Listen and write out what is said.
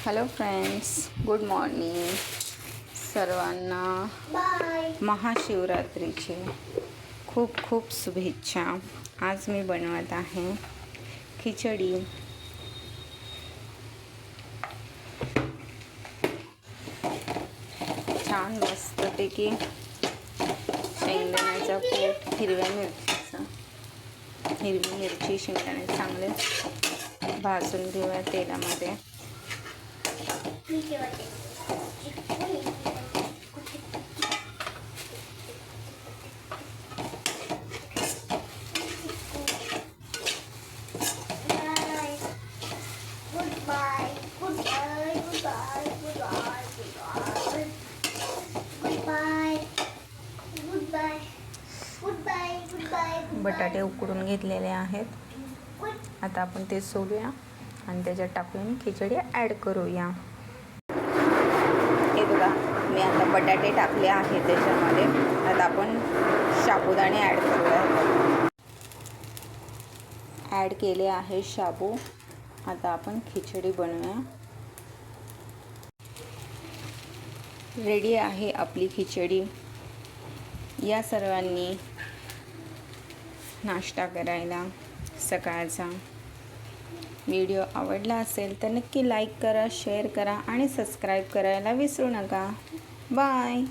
Hello friends, good morning सर्वांना. महाशिवरात्रीचे खूप खूप शुभेच्छा. आज मी बनवत आहे खिचडी. छान मस्तपैकी शेंगदाण्याचा कूट, हिरवी मिरची शेंगदाणे चांगले भाजून घेऊया तेलामध्ये. बटाटे उकडून घेतलेले आहेत. आता आपण ते सोलूया आणि त्याच्यात टाकून खिचडी ॲड करूया. हे बघा, मी आता बटाटे टाकले आहेत त्याच्यामध्ये. आता आपण साबुदाणे ॲड करूया. ॲड केले आहे शाबू. आता आपण खिचडी बनवूया. रेडी आहे आपली खिचडी. या सर्वांनी नाश्ता करायला सकाळचा. व्हिडिओ आवडला असेल तर नक्की लाईक करा, शेअर करा आणि सबस्क्राईब करायला विसरू नका. बाय.